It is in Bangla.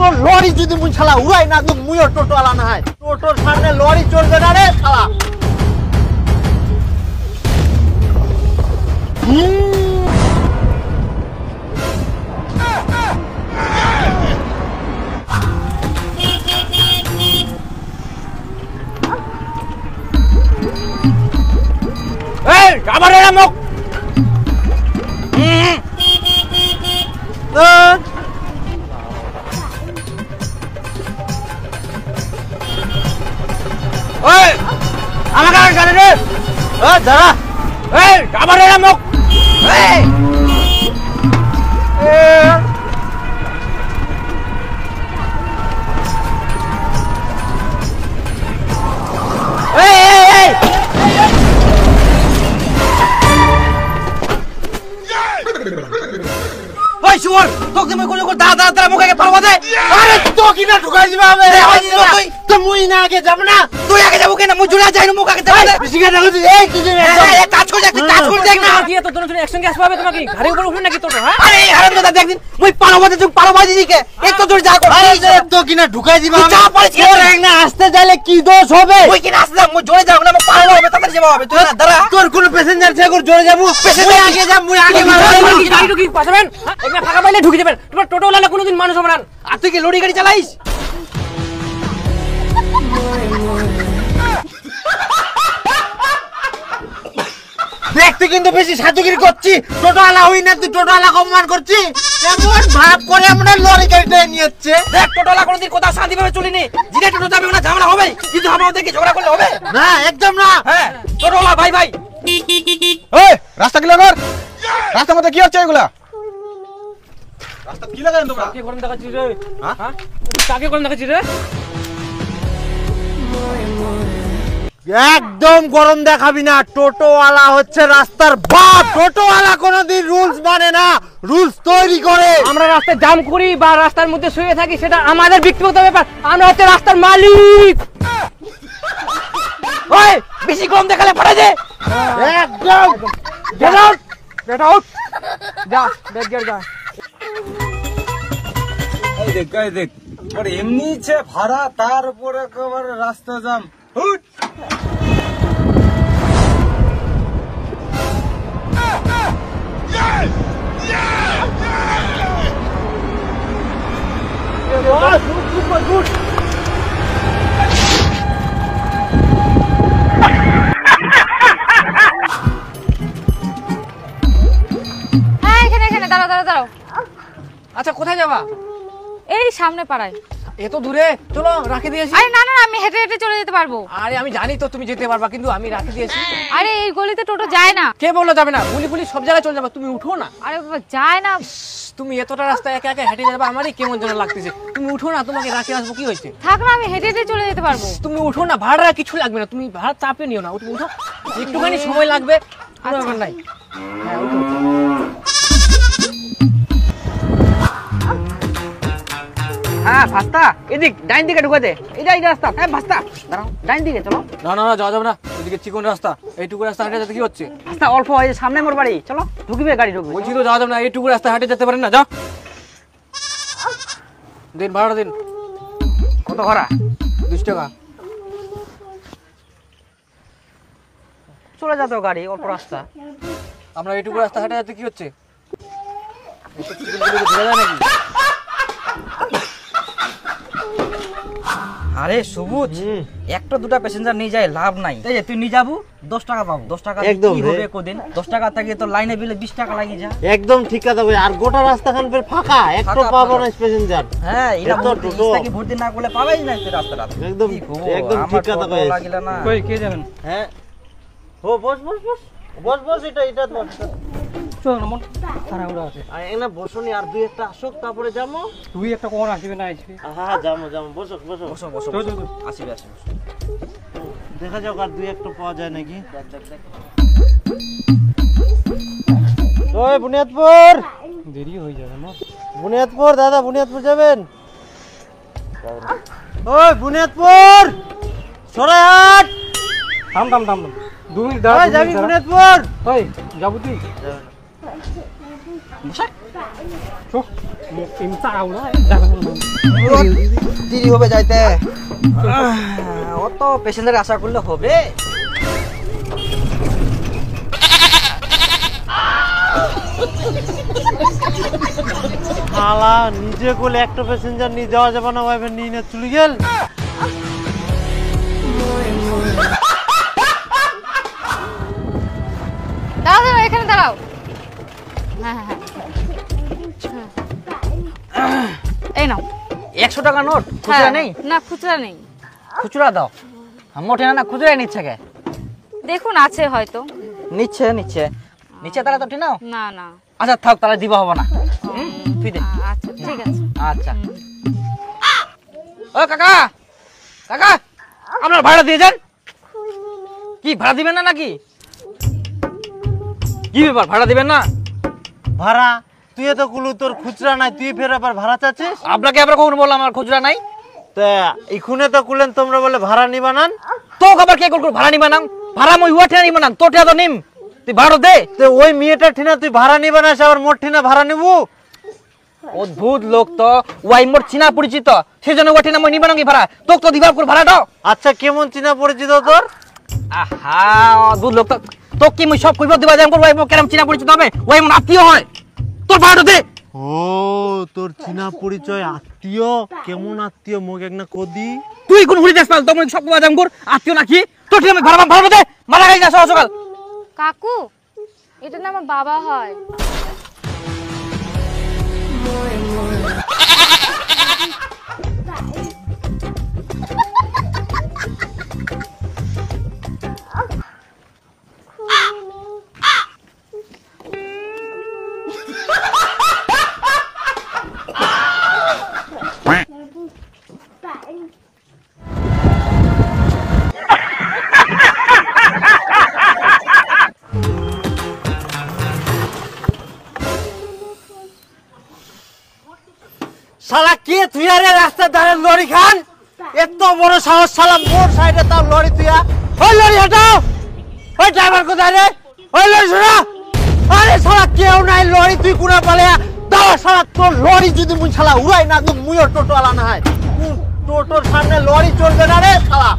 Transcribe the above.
টোটো লরি যদি মুই শালা উড়াই না তো মুইও টোটো আলা না হয় টোটোর সামনে লরি চলবে না রে শালা এই আমারে না মুখ ওই আমাকে আর জানে রে ওই দাঁড়া এই আমারে না মুখ এই ওই শুয়োর তোকে মই কোন দাদা দাদা মুখে পারবা দে আরে তো কি না ঢুকাই দিবা আমি তুই তো মুই না আগে যাব না তুই আগে যাবো কেন মুই জুড়া যাই না মুখ আগে দেব দে বিশিকা দেখো এই তুই এই কাজ করে দেখ না দিয়ে তো দুজন একসঙ্গে আসবে হবে তোমাকে ঘাড়ে উপর উঠবে নাকি তোর হ্যাঁ আরে হারামজাদা দেখদিন মুই পারবাতে তুই পারবা দিদিকে এক তো জোর যা কর আরে তো কি না ঢুকাই দিবা তুই চা পারিস কি তোর এক না আসতে যাইলে কি দোষ হবে মুই কি না আসতে মুই জোরে যাব না মুই পারবা হবে তাড়াতাড়ি যাবা হবে তুই না দাঁড়া তোর কোন প্যাসেঞ্জার থেকে জোরে যাব প্যাসেঞ্জার আগে যা মুই আগে গাড়ি ঢুকি পাঠাবেন একটা ফাঁকা পাইলে ঢুকে যাবেন তোমার টোটো ওয়ালা কোনোদিন মানুষ হবে না আর তুই কি লড়ি গাড়ি চালাইস দেখতে কিন্তু বেশি সাধুগিরি করছি টোটো আলা হই না তুই টোটো আলা অপমান করছি এমন ভাব করে আমরা লরি গাড়িটা নিয়েছে দেখ টোটোলা কোনদিন কোথাও শান্তি ভাবে চলিনি জিনে টোটো যাবে না ঝামেলা হবে কিন্তু আমাদের কি ঝগড়া করলে হবে না একদম না হ্যাঁ টোটোলা ভাই ভাই এই রাস্তা ক্লিয়ার কর রাস্তার মধ্যে কি হচ্ছে এগুলা রাস্তা কি লাগালেন তোমরা কাকে গরম দেখাচ্ছিস রে হ্যাঁ কাকে গরম দেখাচ্ছিস রে একদম গরম দেখাবি না টোটোওয়ালা হচ্ছে রাস্তার বাপ টোটোওয়ালা কোনোদিন রুলস মানে না রুলস তৈরি করে আমরা রাস্তায় জাম করি বা রাস্তার মধ্যে শুয়ে থাকি সেটা আমাদের ব্যক্তিগত ব্যাপার আমরা হচ্ছে রাস্তার মালিক ওই বেশি গরম দেখালে পড়ে দে একদম গেট আউট যা ব্যাগ গিয়ে যা এই দেখ আর এমনি ছে ভাড়া তার উপর একেবারে রাস্তা জাম হুট হ্যাঁ এখানে দাঁড়াও আচ্ছা কোথায় যাবা এই সামনে পাড়ায় এত দূরে চলো রাখে দিয়েছি আরে না আমি হেঁটে হেঁটে চলে যেতে পারবো আরে আমি জানি তো তুমি যেতে পারবা কিন্তু আমি রাখে দিয়েছি আরে এই গলিতে টোটো যায় না কে বললো যাবে না গুলি সব জায়গায় চলে যাবা তুমি উঠো না আরে বাবা যায় না তুমি এতটা রাস্তা একা একা হেঁটে যাবে আমারই কেমন যেন লাগতেছে তুমি উঠো না তোমাকে রাখে আসবো কি হয়েছে থাক না আমি হেঁটে হেঁটে চলে যেতে পারবো তুমি উঠো না ভাড়া কিছু লাগবে না তুমি ভাড়া চাপে নিও না উঠো একটুখানি সময় লাগবে কোনো ব্যাপার নাই হ্যাঁ উঠো হ্যাঁ ভাস্তা এদিক ডাইন দিকে ঢুকে দে এই রাস্তা হ্যাঁ ভাস্তা দাঁড়াও ডাইন দিকে চলো না যাওয়া যাবে না এদিকে চিকন রাস্তা এইটুকু রাস্তা হেঁটে যেতে কি হচ্ছে রাস্তা অল্প হয় সামনে মোর বাড়ি চলো ঢুকবে গাড়ি ঢুকবে বলছি তো যাওয়া যাবে না এইটুকু রাস্তা হেঁটে যেতে পারেন না যাও দিন ভাড়া দিন কত ভাড়া 20 টাকা চলে যাতো গাড়ি অল্প রাস্তা আমরা এইটুকু রাস্তা হেঁটে যেতে কি হচ্ছে ধরে যায় নাকি আরে সবুজ একটা দুটা প্যাসেঞ্জার নিয়ে যায় লাভ নাই এই যে তুই নিয়ে যাবো 10 টাকা পাবো 10 টাকা কি হবে কোদিন 10 টাকা থেকে তো লাইনে বিলে 20 টাকা লাগি যা একদম ঠিক কথা কই আর গোটা রাস্তা খান ফের ফাঁকা একটা পাবো না প্যাসেঞ্জার হ্যাঁ এটা তো টোটো কি ভর্তি না করলে পাবেই না তুই রাস্তাটা একদম ঠিক কথা কই লাগিলা না কই কে যাবেন হ্যাঁ ও বস এটা বস চল মন তাড়াহুড়া আছে আর এনা বসুনি আর দুই একটা আসুক তারপরে যাবো তুই একটা কোন আসবে না আসবে হ্যাঁ যাবো বসো আসিবে দেখা যাক আর দুই একটা পাওয়া যায় নাকি ওই বুনিয়াদপুর দেরি হয়ে যাবে না বুনিয়াদপুর দাদা বুনিয়াদপুর যাবেন ওই বুনিয়াদপুর সরাহাট থাম 2 মিনিট দাঁড়া যাবি বুনিয়াদপুর ওই যাবো তুই চো ইমতা আও না যাবে দেরি হবে যাইতে। অত প্যাসেঞ্জার আশা করলে হবে? শালা নিজে কোলে একটা প্যাসেঞ্জার নিয়ে যাওয়া যাবে না, ভাই নিয়ে না চলে গেল। দাঁড়াও দাঁড়াও, এখানে দাঁড়াও। হ্যাঁ হ্যাঁ হ্যাঁ, এই নাও। 100 টাকা নোট খুচরা নেই? না খুচরা নেই। খুচরা দাও। মোটে না খুচরাই নিচ্ছে কে? দেখুন আছে হয়তো। নিচ্ছে নিচ্ছে নিচ্ছে, তারা তো ঠিক নাও। না না, আচ্ছা থাক, তাহলে দিবা হবে না। তুই দে। আচ্ছা ঠিক আছে। আচ্ছা। ও কাকা, কাকা আপনার ভাড়া দিয়ে যান। কি ভাড়া দিবেন না নাকি? কি ব্যাপার, ভাড়া দিবেন না? ভাড়া তুই তো কুলু, তোর খুচরা নাই, তুই ফের আবার ভাড়া চাচ্ছিস? আপনাকে আবার কখন বললাম আমার খুচরা নাই? তা এখুনে তো কুলেন তোমরা বলে ভাড়া নিবা না। তো আবার কে করবো ভাড়া নিবা না? ভাড়া মই উঠে নিবা না, তোর তো নিম, তুই ভাড়া দে। তো ওই মেয়েটা ঠিনা তুই ভাড়া নিবা না, আবার মোট ঠিনা ভাড়া নিবু? অদ্ভুত লোক তো, ওয়াই মোর চিনা পরিচিত, সেজন্য ওঠে না মই নিবা নাকি ভাড়া? তোকে তো দিবার করে ভাড়াটা। আচ্ছা কেমন চিনা পরিচিত তোর? আহা অদ্ভুত লোক তো, তোকে কি মই সব কইব দিবা যাম করব? ওয়াই মোর কেরম চিনা পরিচিত হবে? ওয়াই মোর আত্মীয় হয়, তোর ভাড়াটা দে। ও তোর চিনা পরিচয় আত্মীয়? কেমন আত্মীয় মোক একনা কদি? তুই কোন হুড়ি দেশ পাল, তো মই সব কইবা যাম কর আত্মীয় নাকি? তোর ঠিক আমি ভাড়া দে, মারা গাই না সকাল সকাল। কাকু, এটা না আমার বাবা হয়। শালা কে তুই আরে রাস্তার ধারে লরি খান? এত বড় সাহস শালা, মোর সাইডে তাও লরি তুইয়া। ওই লরি হটাও, ওই ড্রাইভার কোথায় রে? ওই লরি সরা। আরে শালা কেউ নাই, লরি তুই কুনা পালে দাও শালা। তোর লরি যদি মুই শালা উড়াই না তো মুইও টোটো আলা না হয়। টোটোর সামনে লরি চলবে না রে শালা।